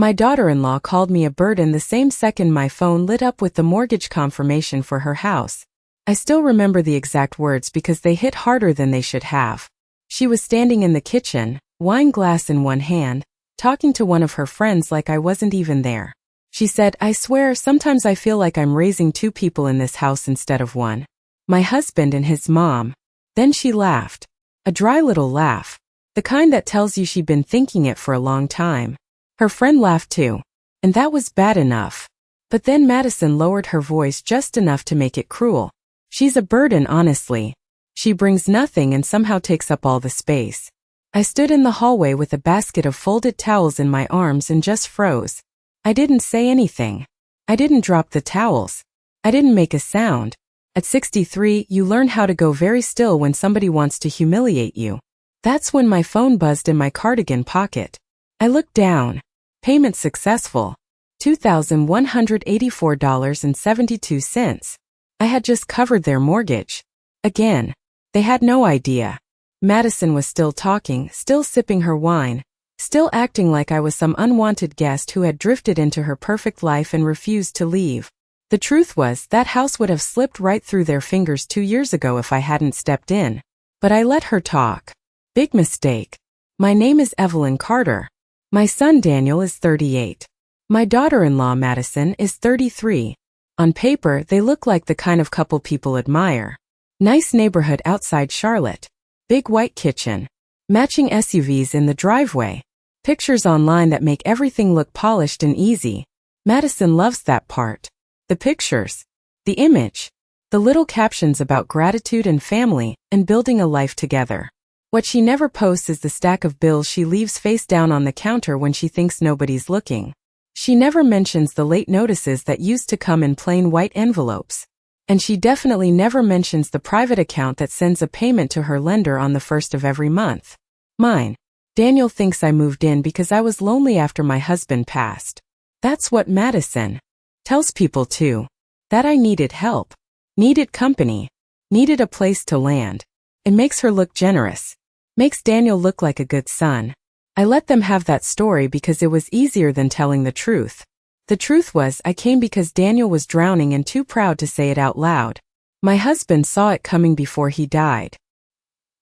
My daughter-in-law called me a burden the same second my phone lit up with the mortgage confirmation for her house. I still remember the exact words because they hit harder than they should have. She was standing in the kitchen, wine glass in one hand, talking to one of her friends like I wasn't even there. She said, "I swear, sometimes I feel like I'm raising two people in this house instead of one. My husband and his mom." Then she laughed. A dry little laugh. The kind that tells you she'd been thinking it for a long time. Her friend laughed too. And that was bad enough. But then Madison lowered her voice just enough to make it cruel. "She's a burden, honestly. She brings nothing and somehow takes up all the space." I stood in the hallway with a basket of folded towels in my arms and just froze. I didn't say anything. I didn't drop the towels. I didn't make a sound. At 63, you learn how to go very still when somebody wants to humiliate you. That's when my phone buzzed in my cardigan pocket. I looked down. Payment successful. $2,184.72. I had just covered their mortgage. Again. They had no idea. Madison was still talking, still sipping her wine, still acting like I was some unwanted guest who had drifted into her perfect life and refused to leave. The truth was, that house would have slipped right through their fingers 2 years ago if I hadn't stepped in. But I let her talk. Big mistake. My name is Evelyn Carter. My son Daniel is 38. My daughter-in-law Madison is 33. On paper, they look like the kind of couple people admire. Nice neighborhood outside Charlotte. Big white kitchen. Matching SUVs in the driveway. Pictures online that make everything look polished and easy. Madison loves that part. The pictures. The image. The little captions about gratitude and family, and building a life together. What she never posts is the stack of bills she leaves face down on the counter when she thinks nobody's looking. She never mentions the late notices that used to come in plain white envelopes. And she definitely never mentions the private account that sends a payment to her lender on the 1st of every month. Mine. Daniel thinks I moved in because I was lonely after my husband passed. That's what Madison tells people too. That I needed help. Needed company. Needed a place to land. It makes her look generous. Makes Daniel look like a good son. I let them have that story because it was easier than telling the truth. The truth was, I came because Daniel was drowning and too proud to say it out loud. My husband saw it coming before he died.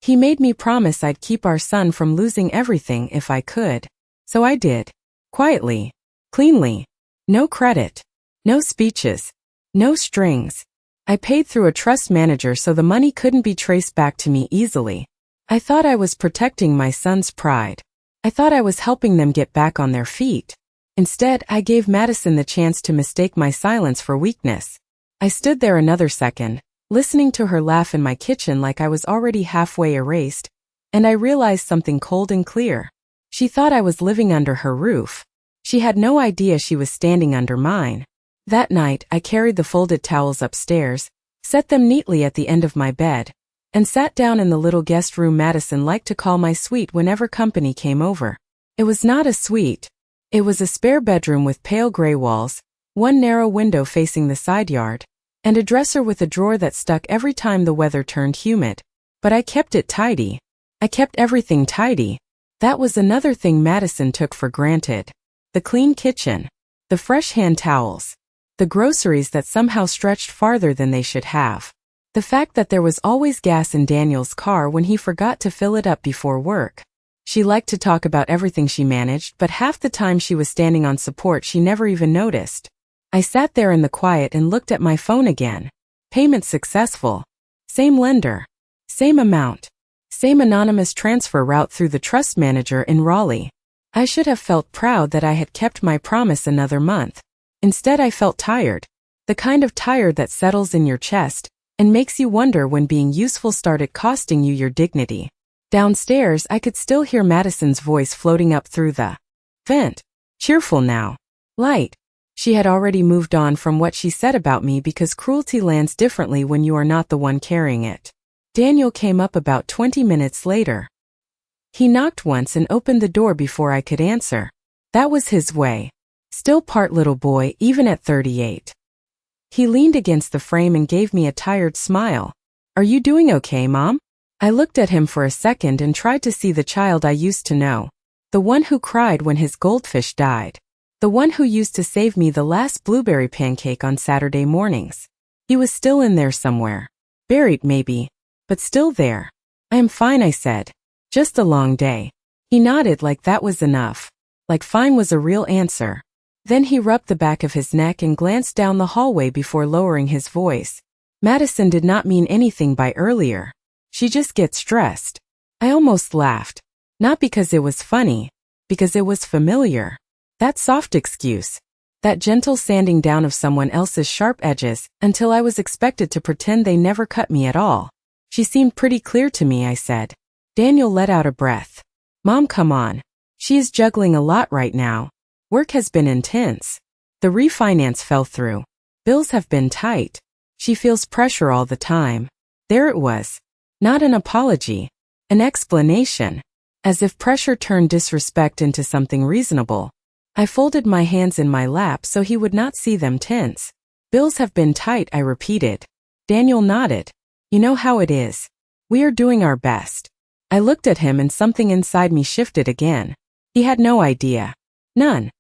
He made me promise I'd keep our son from losing everything if I could. So I did. Quietly. Cleanly. No credit. No speeches. No strings. I paid through a trust manager so the money couldn't be traced back to me easily. I thought I was protecting my son's pride. I thought I was helping them get back on their feet. Instead, I gave Madison the chance to mistake my silence for weakness. I stood there another second, listening to her laugh in my kitchen like I was already halfway erased, and I realized something cold and clear. She thought I was living under her roof. She had no idea she was standing under mine. That night, I carried the folded towels upstairs, set them neatly at the end of my bed, and sat down in the little guest room Madison liked to call my suite whenever company came over. It was not a suite. It was a spare bedroom with pale gray walls, one narrow window facing the side yard, and a dresser with a drawer that stuck every time the weather turned humid. But I kept it tidy. I kept everything tidy. That was another thing Madison took for granted. The clean kitchen. The fresh hand towels. The groceries that somehow stretched farther than they should have. The fact that there was always gas in Daniel's car when he forgot to fill it up before work. She liked to talk about everything she managed, but half the time she was standing on support she never even noticed. I sat there in the quiet and looked at my phone again. Payment successful. Same lender. Same amount. Same anonymous transfer route through the trust manager in Raleigh. I should have felt proud that I had kept my promise another month. Instead I felt tired. The kind of tired that settles in your chest and makes you wonder when being useful started costing you your dignity. Downstairs I could still hear Madison's voice floating up through the vent. Cheerful now. Light. She had already moved on from what she said about me because cruelty lands differently when you are not the one carrying it. Daniel came up about 20 minutes later. He knocked once and opened the door before I could answer. That was his way. Still part little boy even at 38. He leaned against the frame and gave me a tired smile. "Are you doing okay, Mom?" I looked at him for a second and tried to see the child I used to know. The one who cried when his goldfish died. The one who used to save me the last blueberry pancake on Saturday mornings. He was still in there somewhere. Buried maybe, but still there. I am fine, I said. Just a long day. He nodded like that was enough. Like fine was a real answer. Then he rubbed the back of his neck and glanced down the hallway before lowering his voice. Madison did not mean anything by earlier. She just gets stressed. I almost laughed. Not because it was funny, because it was familiar. That soft excuse. That gentle sanding down of someone else's sharp edges until I was expected to pretend they never cut me at all. She seemed pretty clear to me, I said. Daniel let out a breath. Mom, come on. She is juggling a lot right now. Work has been intense. The refinance fell through. Bills have been tight. She feels pressure all the time. There it was. Not an apology. An explanation. As if pressure turned disrespect into something reasonable. I folded my hands in my lap so he would not see them tense. Bills have been tight, I repeated. Daniel nodded. You know how it is. We are doing our best. I looked at him and something inside me shifted again. He had no idea. None.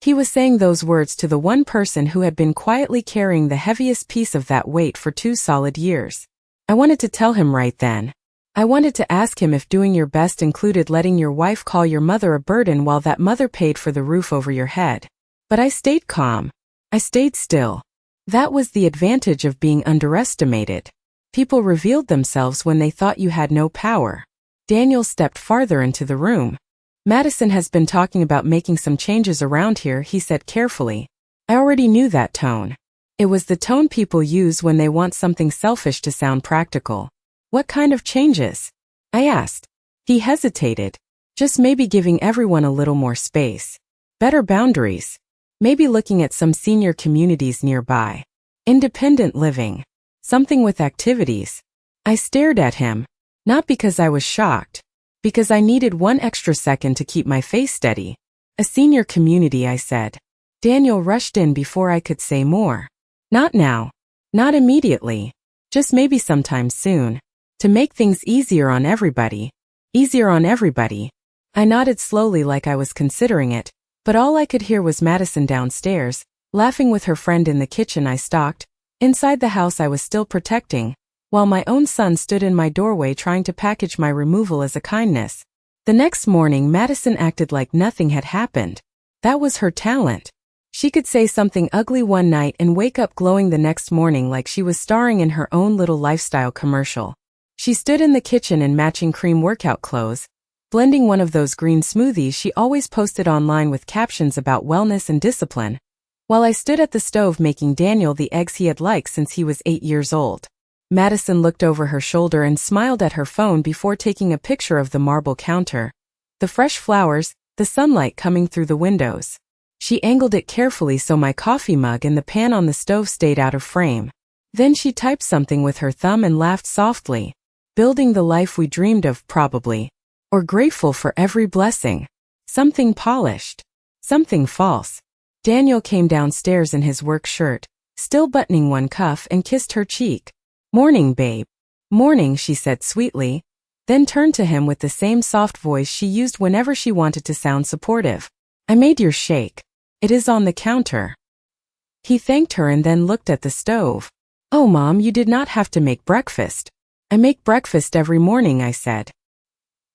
He was saying those words to the one person who had been quietly carrying the heaviest piece of that weight for 2 solid years. I wanted to tell him right then. I wanted to ask him if doing your best included letting your wife call your mother a burden while that mother paid for the roof over your head. But I stayed calm. I stayed still. That was the advantage of being underestimated. People revealed themselves when they thought you had no power. Daniel stepped farther into the room. Madison has been talking about making some changes around here, he said carefully. I already knew that tone. It was the tone people use when they want something selfish to sound practical. What kind of changes? I asked. He hesitated. Just maybe giving everyone a little more space. Better boundaries. Maybe looking at some senior communities nearby. Independent living. Something with activities. I stared at him. Not because I was shocked. Because I needed 1 extra second to keep my face steady. A senior community, I said. Daniel rushed in before I could say more. Not now. Not immediately. Just maybe sometime soon. To make things easier on everybody. Easier on everybody. I nodded slowly like I was considering it, but all I could hear was Madison downstairs, laughing with her friend in the kitchen I stalked. Inside the house I was still protecting, while my own son stood in my doorway trying to package my removal as a kindness. The next morning Madison acted like nothing had happened. That was her talent. She could say something ugly one night and wake up glowing the next morning like she was starring in her own little lifestyle commercial. She stood in the kitchen in matching cream workout clothes, blending one of those green smoothies she always posted online with captions about wellness and discipline, while I stood at the stove making Daniel the eggs he had liked since he was 8 years old. Madison looked over her shoulder and smiled at her phone before taking a picture of the marble counter, the fresh flowers, the sunlight coming through the windows. She angled it carefully so my coffee mug and the pan on the stove stayed out of frame. Then she typed something with her thumb and laughed softly. Building the life we dreamed of, probably. Or grateful for every blessing. Something polished. Something false. Daniel came downstairs in his work shirt, still buttoning one cuff, and kissed her cheek. Morning, babe. Morning, she said sweetly, then turned to him with the same soft voice she used whenever she wanted to sound supportive. I made your shake. It is on the counter. He thanked her and then looked at the stove. Oh, Mom, you did not have to make breakfast. I make breakfast every morning, I said.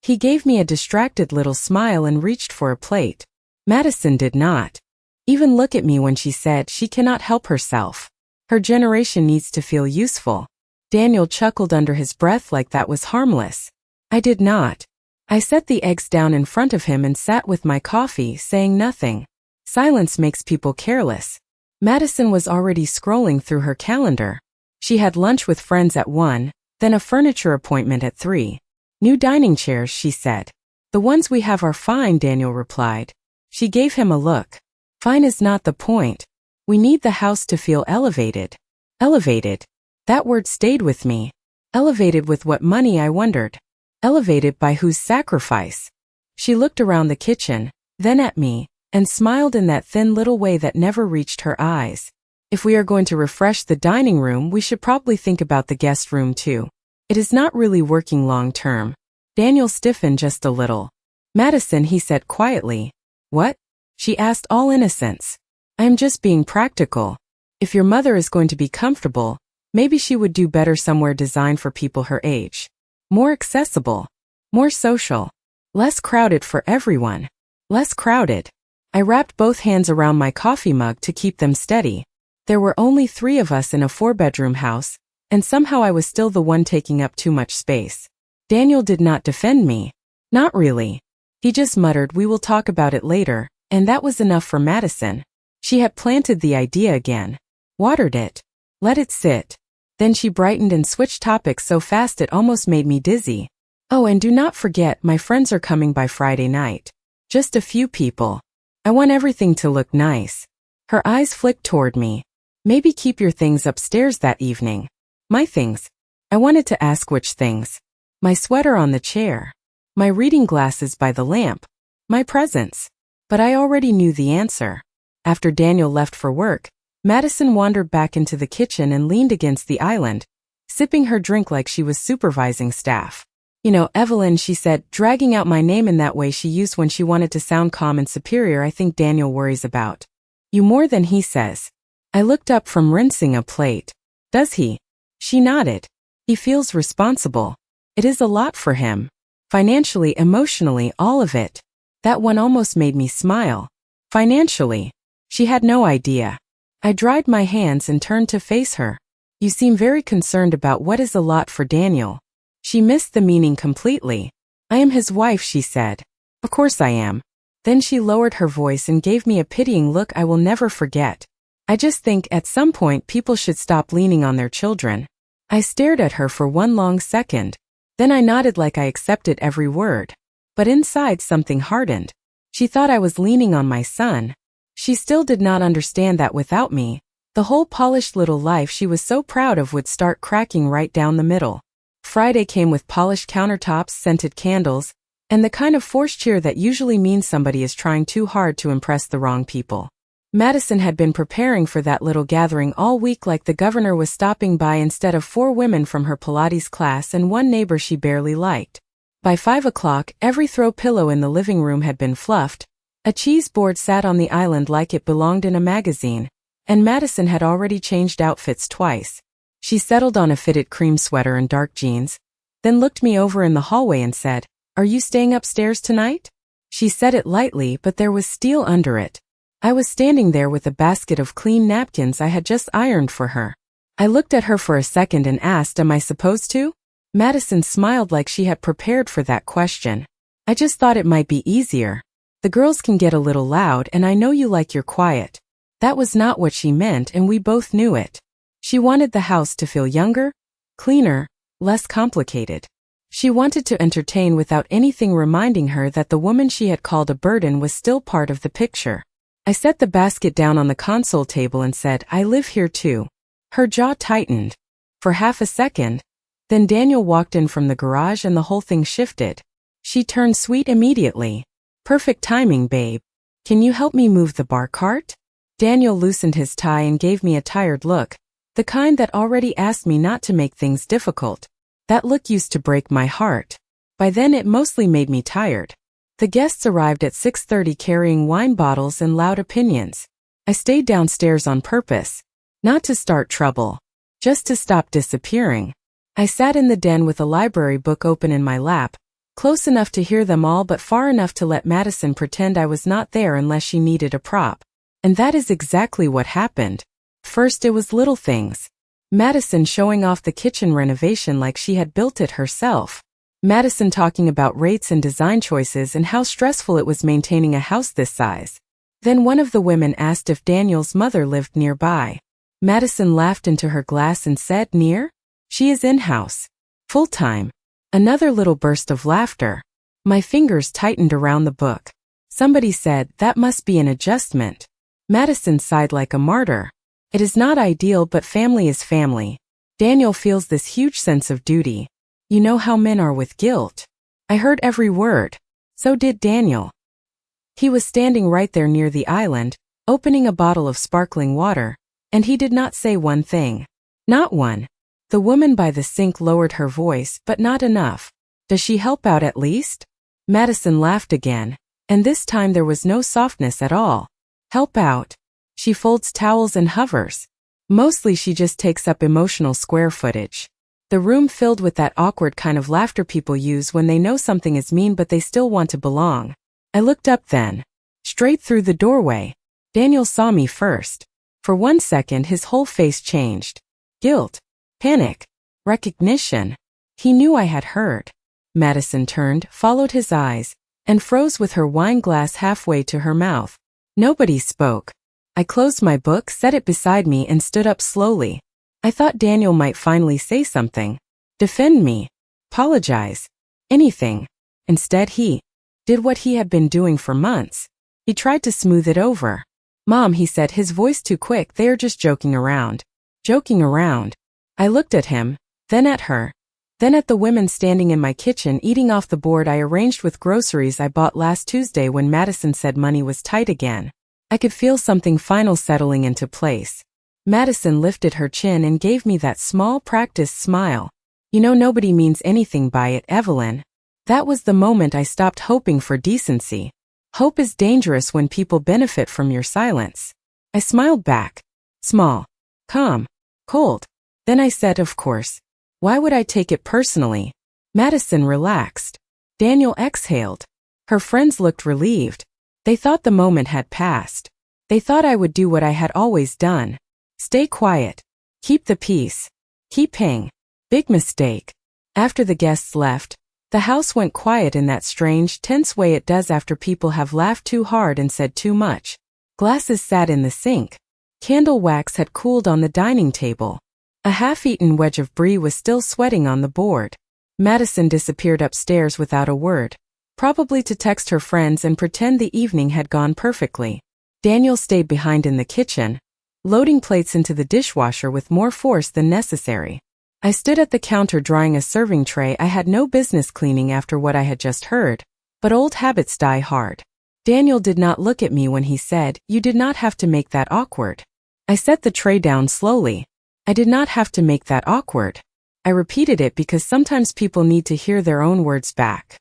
He gave me a distracted little smile and reached for a plate. Madison did not even look at me when she said she cannot help herself. Her generation needs to feel useful. Daniel chuckled under his breath like that was harmless. I did not. I set the eggs down in front of him and sat with my coffee, saying nothing. Silence makes people careless. Madison was already scrolling through her calendar. She had lunch with friends at 1, then a furniture appointment at 3. New dining chairs, she said. The ones we have are fine, Daniel replied. She gave him a look. Fine is not the point. We need the house to feel elevated. Elevated. That word stayed with me. Elevated with what money, I wondered. Elevated by whose sacrifice? She looked around the kitchen, then at me, and smiled in that thin little way that never reached her eyes. If we are going to refresh the dining room, we should probably think about the guest room too. It is not really working long term. Daniel stiffened just a little. Madison, he said quietly. What? She asked, all innocence. I am just being practical. If your mother is going to be comfortable, maybe she would do better somewhere designed for people her age. More accessible. More social. Less crowded for everyone. Less crowded. I wrapped both hands around my coffee mug to keep them steady. There were only 3 of us in a 4-bedroom house, and somehow I was still the one taking up too much space. Daniel did not defend me. Not really. He just muttered, we will talk about it later, and that was enough for Madison. She had planted the idea again. Watered it. Let it sit. Then she brightened and switched topics so fast it almost made me dizzy. Oh, and do not forget, my friends are coming by Friday night. Just a few people. I want everything to look nice. Her eyes flicked toward me. Maybe keep your things upstairs that evening. My things. I wanted to ask which things. My sweater on the chair. My reading glasses by the lamp. My presents. But I already knew the answer. After Daniel left for work, Madison wandered back into the kitchen and leaned against the island, sipping her drink like she was supervising staff. You know, Evelyn, she said, dragging out my name in that way she used when she wanted to sound calm and superior. I think Daniel worries about you more than he says. I looked up from rinsing a plate. Does he? She nodded. He feels responsible. It is a lot for him. Financially, emotionally, all of it. That one almost made me smile. Financially. She had no idea. I dried my hands and turned to face her. You seem very concerned about what is a lot for Daniel. She missed the meaning completely. I am his wife, she said. Of course I am. Then she lowered her voice and gave me a pitying look I will never forget. I just think at some point people should stop leaning on their children. I stared at her for one long second. Then I nodded like I accepted every word. But inside something hardened. She thought I was leaning on my son. She still did not understand that without me, the whole polished little life she was so proud of would start cracking right down the middle. Friday came with polished countertops, scented candles, and the kind of forced cheer that usually means somebody is trying too hard to impress the wrong people. Madison had been preparing for that little gathering all week like the governor was stopping by instead of 4 women from her Pilates class and one neighbor she barely liked. By 5 o'clock, every throw pillow in the living room had been fluffed, a cheese board sat on the island like it belonged in a magazine, and Madison had already changed outfits twice. She settled on a fitted cream sweater and dark jeans, then looked me over in the hallway and said, "Are you staying upstairs tonight?" She said it lightly, but there was steel under it. I was standing there with a basket of clean napkins I had just ironed for her. I looked at her for a second and asked, "Am I supposed to?" Madison smiled like she had prepared for that question. "I just thought it might be easier. The girls can get a little loud and I know you like your quiet." That was not what she meant and we both knew it. She wanted the house to feel younger, cleaner, less complicated. She wanted to entertain without anything reminding her that the woman she had called a burden was still part of the picture. I set the basket down on the console table and said, "I live here too." Her jaw tightened. For half a second. Then Daniel walked in from the garage and the whole thing shifted. She turned sweet immediately. "Perfect timing, babe. Can you help me move the bar cart?" Daniel loosened his tie and gave me a tired look, the kind that already asked me not to make things difficult. That look used to break my heart. By then it mostly made me tired. The guests arrived at 6:30 carrying wine bottles and loud opinions. I stayed downstairs on purpose. Not to start trouble. Just to stop disappearing. I sat in the den with a library book open in my lap, close enough to hear them all but far enough to let Madison pretend I was not there unless she needed a prop. And that is exactly what happened. First it was little things. Madison showing off the kitchen renovation like she had built it herself. Madison talking about rates and design choices and how stressful it was maintaining a house this size. Then one of the women asked if Daniel's mother lived nearby. Madison laughed into her glass and said, "Near? She is in-house. Full-time." Another little burst of laughter. My fingers tightened around the book. Somebody said, "That must be an adjustment." Madison sighed like a martyr. It is not ideal, but family is family. Daniel feels this huge sense of duty. You know how men are with guilt. I heard every word. So did Daniel. He was standing right there near the island, opening a bottle of sparkling water, and he did not say one thing. Not one. The woman by the sink lowered her voice, but not enough. "Does she help out at least?" Madison laughed again. And this time there was no softness at all. Help out. She folds towels and hovers. Mostly she just takes up emotional square footage. The room filled with that awkward kind of laughter people use when they know something is mean but they still want to belong. I looked up then. Straight through the doorway. Daniel saw me first. For 1 second his whole face changed. Guilt. Panic. Recognition. He knew I had heard. Madison turned, followed his eyes, and froze with her wine glass halfway to her mouth. Nobody spoke. I closed my book, set it beside me, and stood up slowly. I thought Daniel might finally say something. Defend me. Apologize. Anything. Instead he did what he had been doing for months. He tried to smooth it over. Mom, he said, his voice too quick, they are just joking around. Joking around. I looked at him, then at her, then at the women standing in my kitchen eating off the board I arranged with groceries I bought last Tuesday when Madison said money was tight again. I could feel something final settling into place. Madison lifted her chin and gave me that small practiced smile. You know, nobody means anything by it, Evelyn. That was the moment I stopped hoping for decency. Hope is dangerous when people benefit from your silence. I smiled back. Small. Calm. Cold. Then I said, of course. Why would I take it personally? Madison relaxed. Daniel exhaled. Her friends looked relieved. They thought the moment had passed. They thought I would do what I had always done. Stay quiet. Keep the peace. Keep paying. Big mistake. After the guests left, the house went quiet in that strange, tense way it does after people have laughed too hard and said too much. Glasses sat in the sink. Candle wax had cooled on the dining table. A half-eaten wedge of brie was still sweating on the board. Madison disappeared upstairs without a word, probably to text her friends and pretend the evening had gone perfectly. Daniel stayed behind in the kitchen, loading plates into the dishwasher with more force than necessary. I stood at the counter drying a serving tray I had no business cleaning after what I had just heard, but old habits die hard. Daniel did not look at me when he said, "You did not have to make that awkward." I set the tray down slowly. I did not have to make that awkward. I repeated it because sometimes people need to hear their own words back.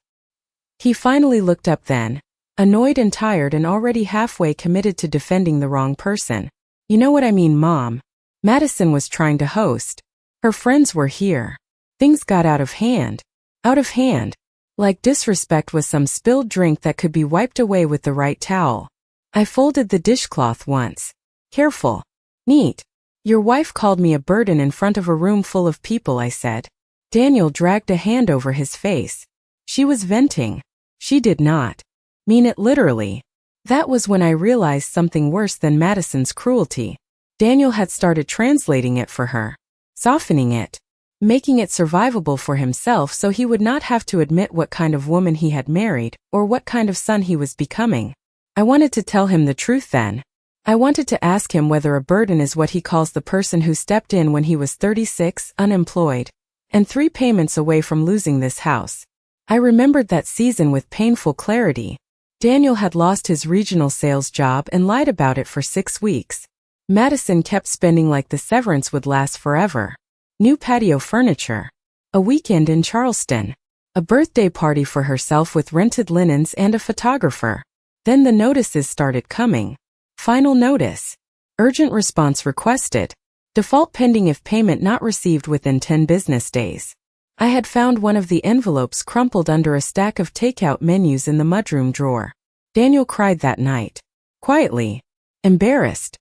He finally looked up then, annoyed and tired and already halfway committed to defending the wrong person. You know what I mean, Mom. Madison was trying to host. Her friends were here. Things got out of hand. Out of hand. Like disrespect was some spilled drink that could be wiped away with the right towel. I folded the dishcloth once. Careful. Neat. Your wife called me a burden in front of a room full of people, I said. Daniel dragged a hand over his face. She was venting. She did not mean it literally. That was when I realized something worse than Madison's cruelty. Daniel had started translating it for her. Softening it, making it survivable for himself so he would not have to admit what kind of woman he had married or what kind of son he was becoming. I wanted to tell him the truth then. I wanted to ask him whether a burden is what he calls the person who stepped in when he was 36, unemployed, and 3 payments away from losing this house. I remembered that season with painful clarity. Daniel had lost his regional sales job and lied about it for 6 weeks. Madison kept spending like the severance would last forever. New patio furniture. A weekend in Charleston. A birthday party for herself with rented linens and a photographer. Then the notices started coming. Final notice. Urgent response requested. Default pending if payment not received within 10 business days. I had found one of the envelopes crumpled under a stack of takeout menus in the mudroom drawer. Daniel cried that night. Quietly. Embarrassed.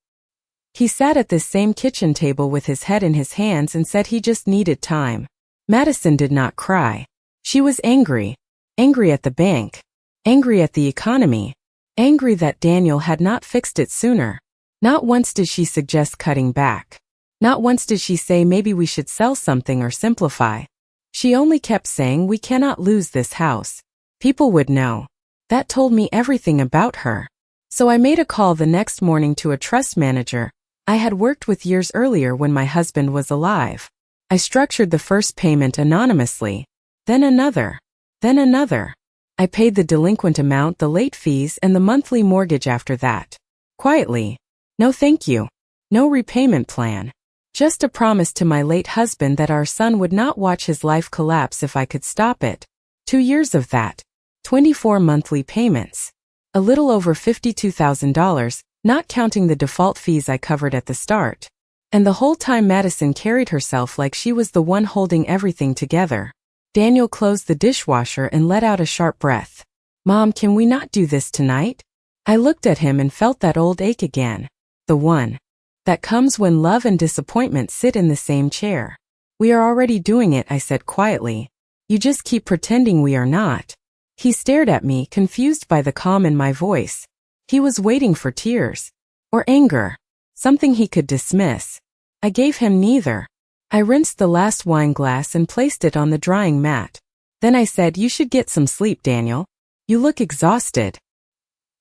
He sat at this same kitchen table with his head in his hands and said he just needed time. Madison did not cry. She was angry. Angry at the bank. Angry at the economy. Angry that Daniel had not fixed it sooner. Not once did she suggest cutting back. Not once did she say maybe we should sell something or simplify. She only kept saying we cannot lose this house. People would know. That told me everything about her. So I made a call the next morning to a trust manager I had worked with years earlier when my husband was alive. I structured the first payment anonymously, then another, then another. I paid the delinquent amount, the late fees, and the monthly mortgage after that. Quietly. No thank you. No repayment plan. Just a promise to my late husband that our son would not watch his life collapse if I could stop it. 2 years of that. 24 monthly payments. A little over $52,000, not counting the default fees I covered at the start. And the whole time Madison carried herself like she was the one holding everything together. Daniel closed the dishwasher and let out a sharp breath. Mom, can we not do this tonight? I looked at him and felt that old ache again. The one that comes when love and disappointment sit in the same chair. We are already doing it, I said quietly. You just keep pretending we are not. He stared at me, confused by the calm in my voice. He was waiting for tears. Or anger. Something he could dismiss. I gave him neither. I rinsed the last wine glass and placed it on the drying mat. Then I said, you should get some sleep, Daniel. You look exhausted.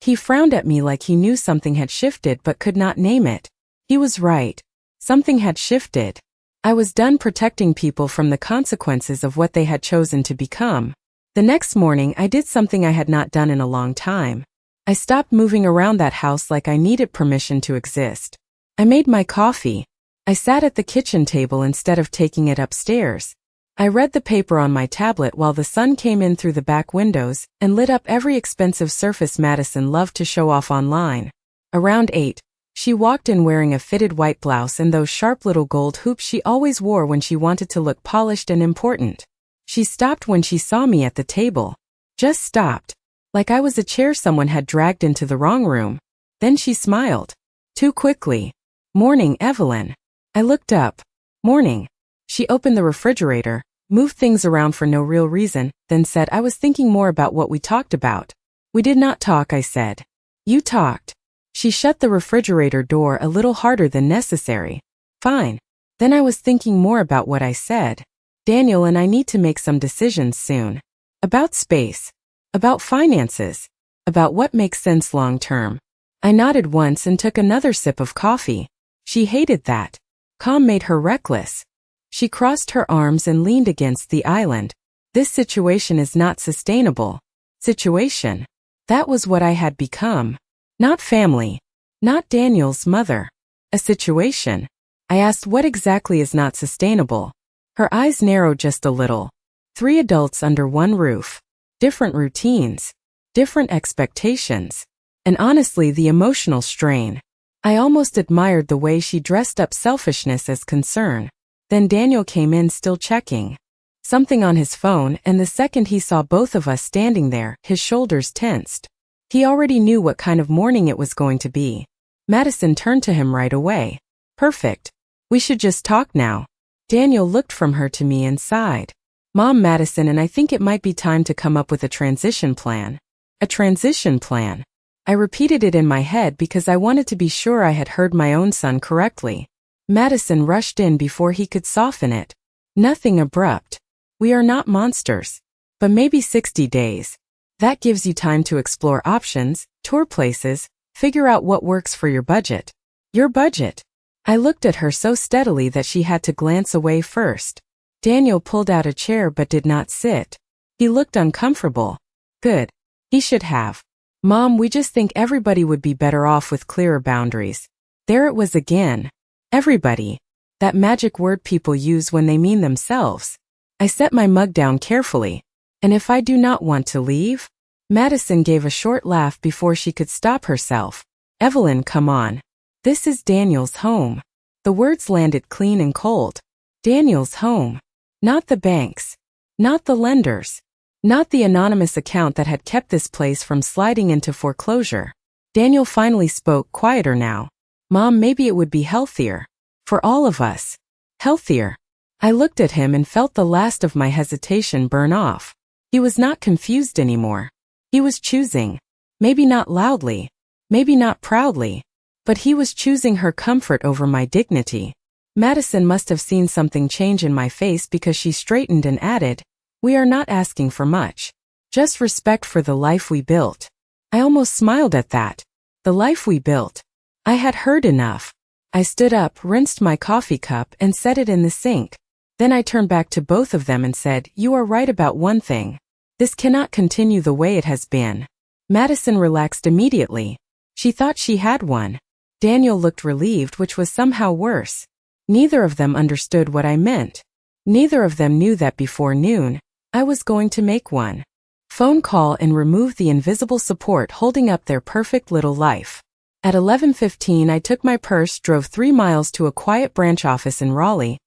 He frowned at me like he knew something had shifted but could not name it. He was right. Something had shifted. I was done protecting people from the consequences of what they had chosen to become. The next morning I did something I had not done in a long time. I stopped moving around that house like I needed permission to exist. I made my coffee. I sat at the kitchen table instead of taking it upstairs. I read the paper on my tablet while the sun came in through the back windows and lit up every expensive surface Madison loved to show off online. Around 8, she walked in wearing a fitted white blouse and those sharp little gold hoops she always wore when she wanted to look polished and important. She stopped when she saw me at the table. Just stopped. Like I was a chair someone had dragged into the wrong room. Then she smiled. Too quickly. Morning, Evelyn. I looked up. Morning. She opened the refrigerator, moved things around for no real reason, then said, I was thinking more about what we talked about. We did not talk, I said. You talked. She shut the refrigerator door a little harder than necessary. Fine. Then I was thinking more about what I said. Daniel and I need to make some decisions soon. About space. About finances. About what makes sense long term. I nodded once and took another sip of coffee. She hated that. Calm made her reckless. She crossed her arms and leaned against the island. This situation is not sustainable. Situation. That was what I had become. Not family. Not Daniel's mother. A situation. I asked what exactly is not sustainable. Her eyes narrowed just a little. 3 adults under one roof. Different routines. Different expectations. And honestly, the emotional strain. I almost admired the way she dressed up selfishness as concern. Then Daniel came in, still checking something on his phone, and the second he saw both of us standing there, his shoulders tensed. He already knew what kind of morning it was going to be. Madison turned to him right away. Perfect. We should just talk now. Daniel looked from her to me and sighed. Mom, Madison and I think it might be time to come up with a transition plan. A transition plan. I repeated it in my head because I wanted to be sure I had heard my own son correctly. Madison rushed in before he could soften it. Nothing abrupt. We are not monsters. But maybe 60 days. That gives you time to explore options, tour places, figure out what works for your budget. Your budget. I looked at her so steadily that she had to glance away first. Daniel pulled out a chair but did not sit. He looked uncomfortable. Good. He should have. Mom, we just think everybody would be better off with clearer boundaries. There it was again. Everybody. That magic word people use when they mean themselves. I set my mug down carefully. And if I do not want to leave? Madison gave a short laugh before she could stop herself. Evelyn, come on. This is Daniel's home. The words landed clean and cold. Daniel's home. Not the banks. Not the lenders. Not the anonymous account that had kept this place from sliding into foreclosure. Daniel finally spoke, quieter now. Mom, maybe it would be healthier. For all of us. Healthier. I looked at him and felt the last of my hesitation burn off. He was not confused anymore. He was choosing. Maybe not loudly. Maybe not proudly. But he was choosing her comfort over my dignity. Madison must have seen something change in my face because she straightened and added, we are not asking for much. Just respect for the life we built. I almost smiled at that. The life we built. I had heard enough. I stood up, rinsed my coffee cup, and set it in the sink. Then I turned back to both of them and said, you are right about one thing. This cannot continue the way it has been. Madison relaxed immediately. She thought she had one. Daniel looked relieved, which was somehow worse. Neither of them understood what I meant. Neither of them knew that before noon, I was going to make one. phone call and remove the invisible support holding up their perfect little life. At 11:15 I took my purse, drove 3 miles to a quiet branch office in Raleigh,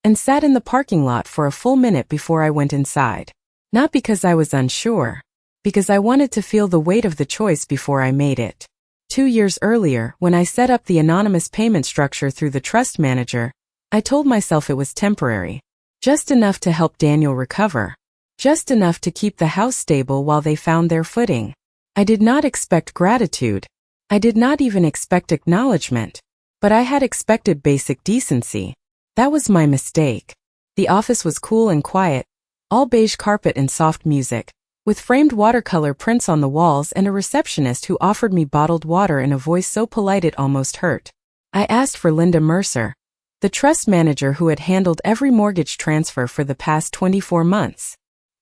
and sat in the parking lot for a full minute before I went inside. Not because I was unsure, because I wanted to feel the weight of the choice before I made it. 2 years earlier, when I set up the anonymous payment structure through the trust manager, I told myself it was temporary. Just enough to help Daniel recover. Just enough to keep the house stable while they found their footing. I did not expect gratitude. I did not even expect acknowledgement. But I had expected basic decency. That was my mistake. The office was cool and quiet, all beige carpet and soft music, with framed watercolor prints on the walls and a receptionist who offered me bottled water in a voice so polite it almost hurt. I asked for Linda Mercer, the trust manager who had handled every mortgage transfer for the past 24 months.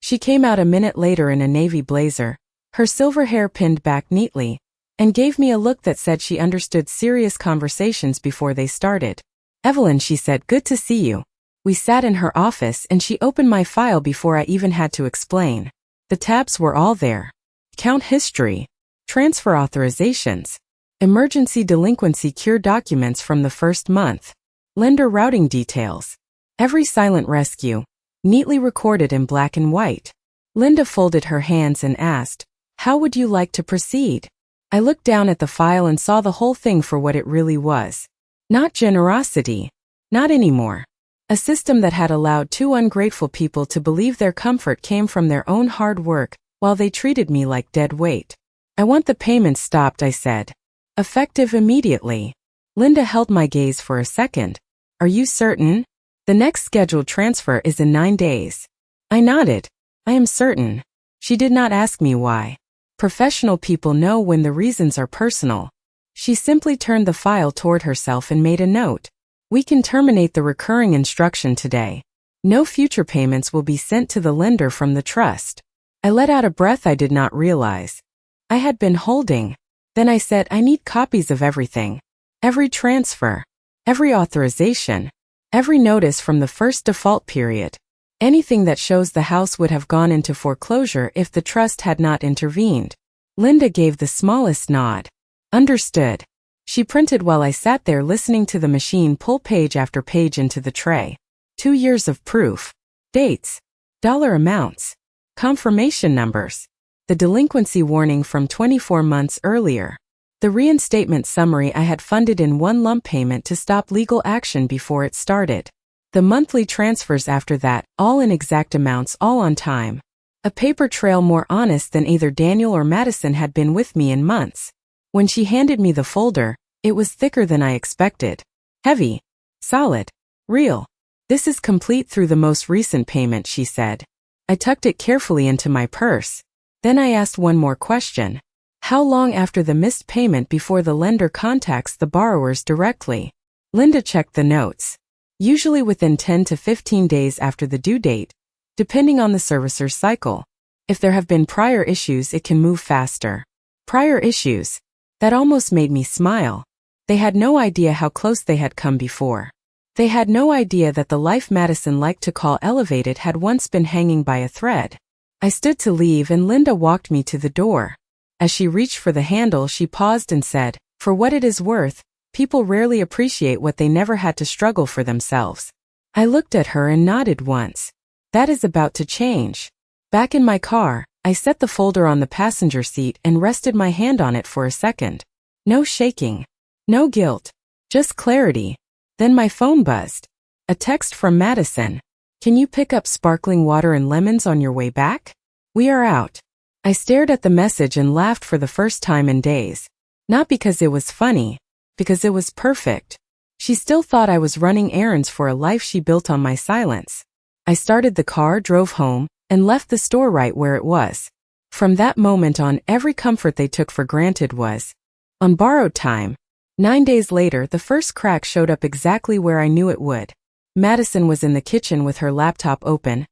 She came out a minute later in a navy blazer, her silver hair pinned back neatly, and gave me a look that said she understood serious conversations before they started. "Evelyn," she said, "good to see you." We sat in her office and she opened my file before I even had to explain. The tabs were all there. Account history, transfer authorizations, emergency delinquency cure documents from the first month, lender routing details, every silent rescue, neatly recorded in black and white. Linda folded her hands and asked, "How would you like to proceed?" I looked down at the file and saw the whole thing for what it really was. Not generosity. Not anymore. A system that had allowed 2 ungrateful people to believe their comfort came from their own hard work, while they treated me like dead weight. "I want the payments stopped," I said. "Effective immediately." Linda held my gaze for a second. "Are you certain? The next scheduled transfer is in 9 days. I nodded. "I am certain." She did not ask me why. Professional people know when the reasons are personal. She simply turned the file toward herself and made a note. "We can terminate the recurring instruction today. No future payments will be sent to the lender from the trust." I let out a breath I did not realize I had been holding. Then I said, "I need copies of everything. Every transfer. Every authorization. Every notice from the first default period. Anything that shows the house would have gone into foreclosure if the trust had not intervened." Linda gave the smallest nod. "Understood." She printed while I sat there listening to the machine pull page after page into the tray. 2 years of proof. Dates. Dollar amounts. Confirmation numbers. The delinquency warning from 24 months earlier. The reinstatement summary I had funded in one lump payment to stop legal action before it started. The monthly transfers after that, all in exact amounts, all on time. A paper trail more honest than either Daniel or Madison had been with me in months. When she handed me the folder, it was thicker than I expected. Heavy. Solid. Real. "This is complete through the most recent payment," she said. I tucked it carefully into my purse. Then I asked one more question. "How long after the missed payment before the lender contacts the borrowers directly?" Linda checked the notes. "Usually within 10 to 15 days after the due date, depending on the servicer's cycle. If there have been prior issues, it can move faster." Prior issues. That almost made me smile. They had no idea how close they had come before. They had no idea that the life Madison liked to call elevated had once been hanging by a thread. I stood to leave and Linda walked me to the door. As she reached for the handle, she paused and said, "For what it is worth, people rarely appreciate what they never had to struggle for themselves." I looked at her and nodded once. That is about to change. Back in my car, I set the folder on the passenger seat and rested my hand on it for a second. No shaking. No guilt. Just clarity. Then my phone buzzed. A text from Madison. "Can you pick up sparkling water and lemons on your way back? We are out." I stared at the message and laughed for the first time in days. Not because it was funny, because it was perfect. She still thought I was running errands for a life she built on my silence. I started the car, drove home, and left the store right where it was. From that moment on, every comfort they took for granted was on borrowed time. 9 days later, the first crack showed up exactly where I knew it would. Madison was in the kitchen with her laptop open,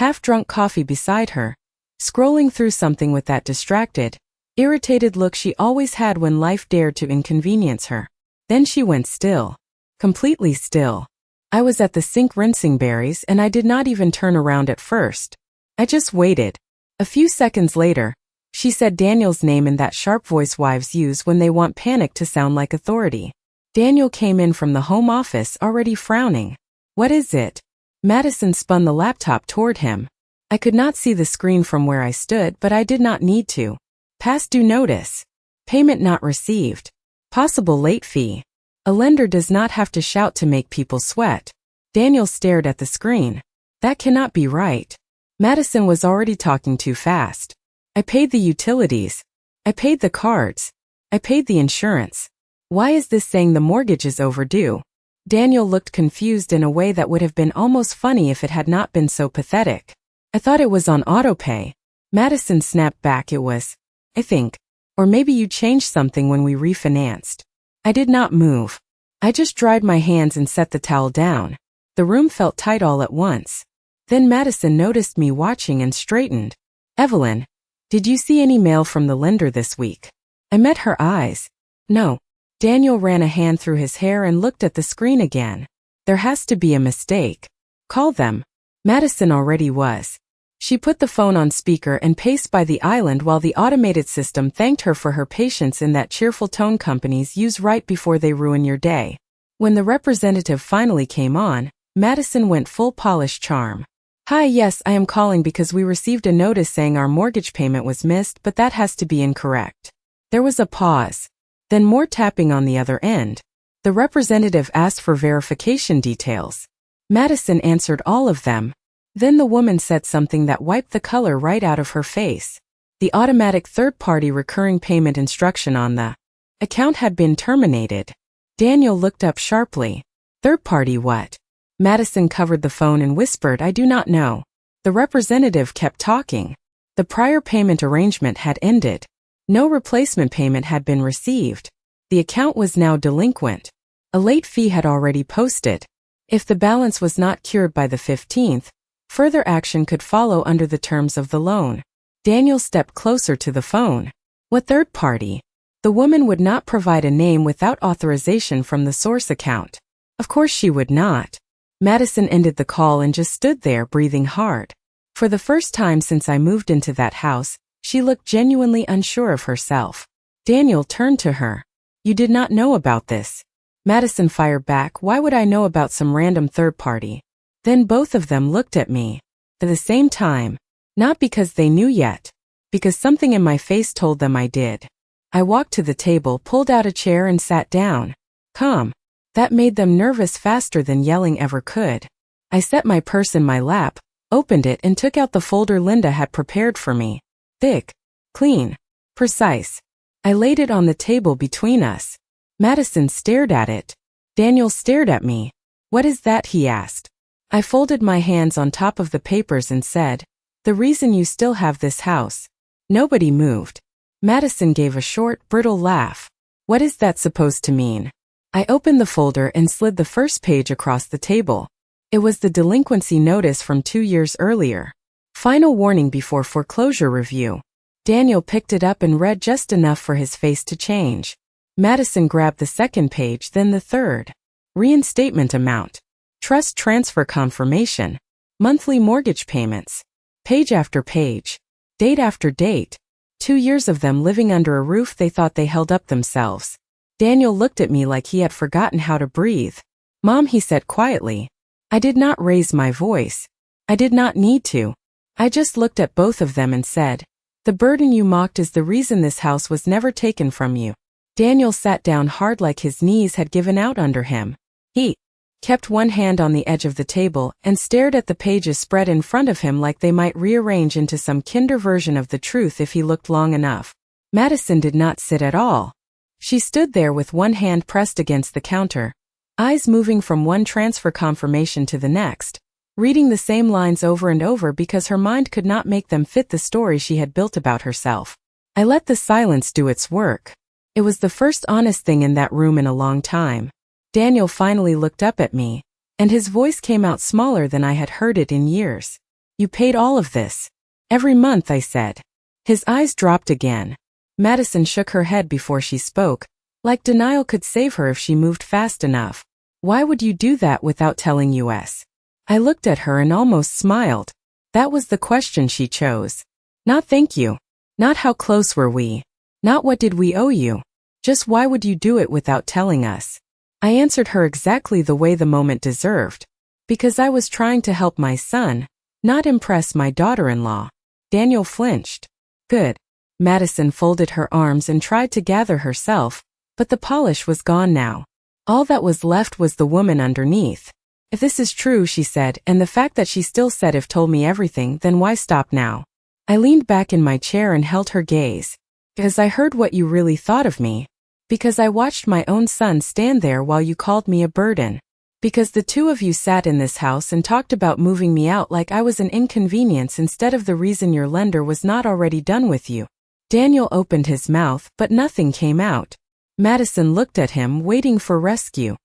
half-drunk coffee beside her, scrolling through something with that distracted, irritated look she always had when life dared to inconvenience her. Then she went still. Completely still. I was at the sink rinsing berries and I did not even turn around at first. I just waited. A few seconds later, she said Daniel's name in that sharp voice wives use when they want panic to sound like authority. Daniel came in from the home office already frowning. What is it? Madison spun the laptop toward him. I could not see the screen from where I stood, but I did not need to. Past due notice. Payment not received. Possible late fee. A lender does not have to shout to make people sweat. Daniel stared at the screen. That cannot be right. Madison was already talking too fast. I paid the utilities. I paid the cards. I paid the insurance. Why is this saying the mortgage is overdue? Daniel looked confused in a way that would have been almost funny if it had not been so pathetic. I thought it was on autopay. Madison snapped back. It was, I think. Or maybe you changed something when we refinanced. I did not move. I just dried my hands and set the towel down. The room felt tight all at once. Then Madison noticed me watching and straightened. Evelyn, did you see any mail from the lender this week? I met her eyes. No. Daniel ran a hand through his hair and looked at the screen again. There has to be a mistake. Call them. Madison already was. She put the phone on speaker and paced by the island while the automated system thanked her for her patience in that cheerful tone companies use right before they ruin your day. When the representative finally came on, Madison went full Polish charm. Hi, yes, I am calling because we received a notice saying our mortgage payment was missed, but that has to be incorrect. There was a pause. Then more tapping on the other end. The representative asked for verification details. Madison answered all of them. Then the woman said something that wiped the color right out of her face. The automatic third-party recurring payment instruction on the account had been terminated. Daniel looked up sharply. Third-party what? Madison covered the phone and whispered, I do not know. The representative kept talking. The prior payment arrangement had ended. No replacement payment had been received. The account was now delinquent. A late fee had already posted. If the balance was not cured by the 15th, further action could follow under the terms of the loan. Daniel stepped closer to the phone. What third party? The woman would not provide a name without authorization from the source account. Of course she would not. Madison ended the call and just stood there breathing hard. For the first time since I moved into that house, she looked genuinely unsure of herself. Daniel turned to her. You did not know about this. Madison fired back, why would I know about some random third party? Then both of them looked at me. At the same time. Not because they knew yet. Because something in my face told them I did. I walked to the table, pulled out a chair and sat down. Calm. That made them nervous faster than yelling ever could. I set my purse in my lap, opened it and took out the folder Linda had prepared for me. Thick. Clean. Precise. I laid it on the table between us. Madison stared at it. Daniel stared at me. What is that? He asked. I folded my hands on top of the papers and said, the reason you still have this house. Nobody moved. Madison gave a short, brittle laugh. What is that supposed to mean? I opened the folder and slid the first page across the table. It was the delinquency notice from 2 years earlier. Final warning before foreclosure review. Daniel picked it up and read just enough for his face to change. Madison grabbed the second page, then the third. Reinstatement amount. Trust transfer confirmation. Monthly mortgage payments. Page after page. Date after date. 2 years of them living under a roof they thought they held up themselves. Daniel looked at me like he had forgotten how to breathe. Mom, he said quietly. I did not raise my voice. I did not need to. I just looked at both of them and said, the burden you mocked is the reason this house was never taken from you. Daniel sat down hard like his knees had given out under him. He kept one hand on the edge of the table and stared at the pages spread in front of him like they might rearrange into some kinder version of the truth if he looked long enough. Madison did not sit at all. She stood there with one hand pressed against the counter, eyes moving from one transfer confirmation to the next, reading the same lines over and over because her mind could not make them fit the story she had built about herself. I let the silence do its work. It was the first honest thing in that room in a long time. Daniel finally looked up at me, and his voice came out smaller than I had heard it in years. You paid all of this. Every month, I said. His eyes dropped again. Madison shook her head before she spoke, like denial could save her if she moved fast enough. Why would you do that without telling us? I looked at her and almost smiled. That was the question she chose. Not thank you. Not how close were we. Not what did we owe you. Just why would you do it without telling us? I answered her exactly the way the moment deserved. Because I was trying to help my son, not impress my daughter-in-law. Daniel flinched. Good. Madison folded her arms and tried to gather herself, but the polish was gone now. All that was left was the woman underneath. If this is true, she said, and the fact that she still said if told me everything, then why stop now? I leaned back in my chair and held her gaze. Because I heard what you really thought of me. Because I watched my own son stand there while you called me a burden. Because the two of you sat in this house and talked about moving me out like I was an inconvenience instead of the reason your lender was not already done with you. Daniel opened his mouth, but nothing came out. Madison looked at him, waiting for rescue.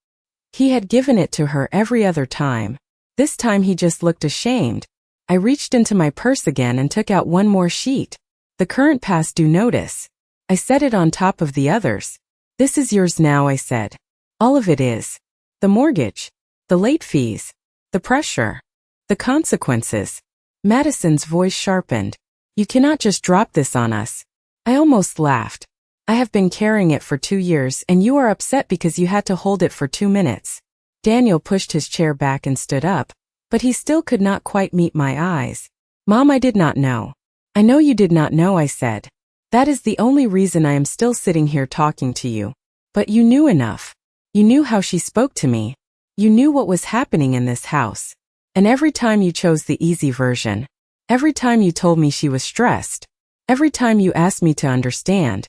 He had given it to her every other time. This time he just looked ashamed. I reached into my purse again and took out one more sheet. The current past due notice. I set it on top of the others. This is yours now, I said. All of it is. The mortgage. The late fees. The pressure. The consequences. Madison's voice sharpened. You cannot just drop this on us. I almost laughed. I have been carrying it for 2 years and you are upset because you had to hold it for 2 minutes. Daniel pushed his chair back and stood up, but he still could not quite meet my eyes. Mom, I did not know. I know you did not know, I said. That is the only reason I am still sitting here talking to you. But you knew enough. You knew how she spoke to me. You knew what was happening in this house. And every time you chose the easy version, every time you told me she was stressed, every time you asked me to understand.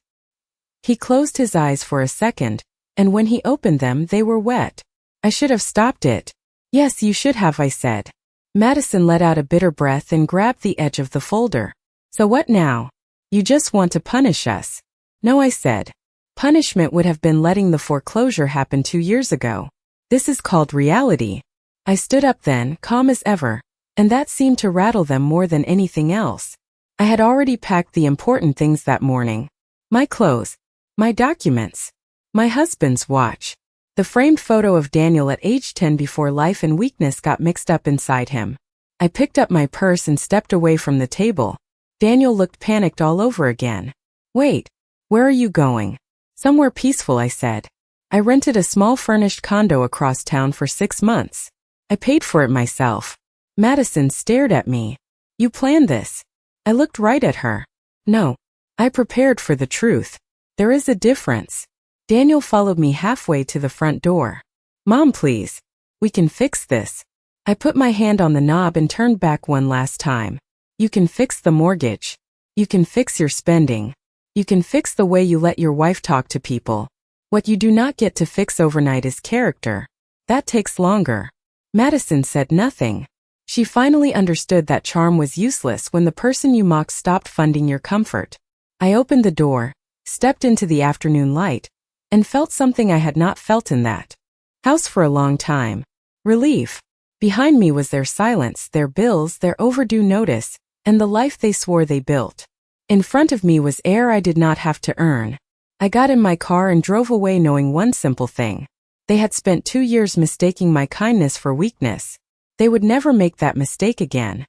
He closed his eyes for a second, and when he opened them, they were wet. I should have stopped it. Yes, you should have, I said. Madison let out a bitter breath and grabbed the edge of the folder. So what now? You just want to punish us. No, I said. Punishment would have been letting the foreclosure happen 2 years ago. This is called reality. I stood up then, calm as ever, and that seemed to rattle them more than anything else. I had already packed the important things that morning. My clothes. My documents. My husband's watch. The framed photo of Daniel at age 10 before life and weakness got mixed up inside him. I picked up my purse and stepped away from the table. Daniel looked panicked all over again. Wait, where are you going? Somewhere peaceful, I said. I rented a small furnished condo across town for 6 months. I paid for it myself. Madison stared at me. You planned this. I looked right at her. No. I prepared for the truth. There is a difference. Daniel followed me halfway to the front door. Mom, please. We can fix this. I put my hand on the knob and turned back one last time. You can fix the mortgage. You can fix your spending. You can fix the way you let your wife talk to people. What you do not get to fix overnight is character. That takes longer. Madison said nothing. She finally understood that charm was useless when the person you mocked stopped funding your comfort. I opened the door, stepped into the afternoon light, and felt something I had not felt in that house for a long time. Relief. Behind me was their silence, their bills, their overdue notice, and the life they swore they built. In front of me was air I did not have to earn. I got in my car and drove away knowing one simple thing. They had spent 2 years mistaking my kindness for weakness. They would never make that mistake again.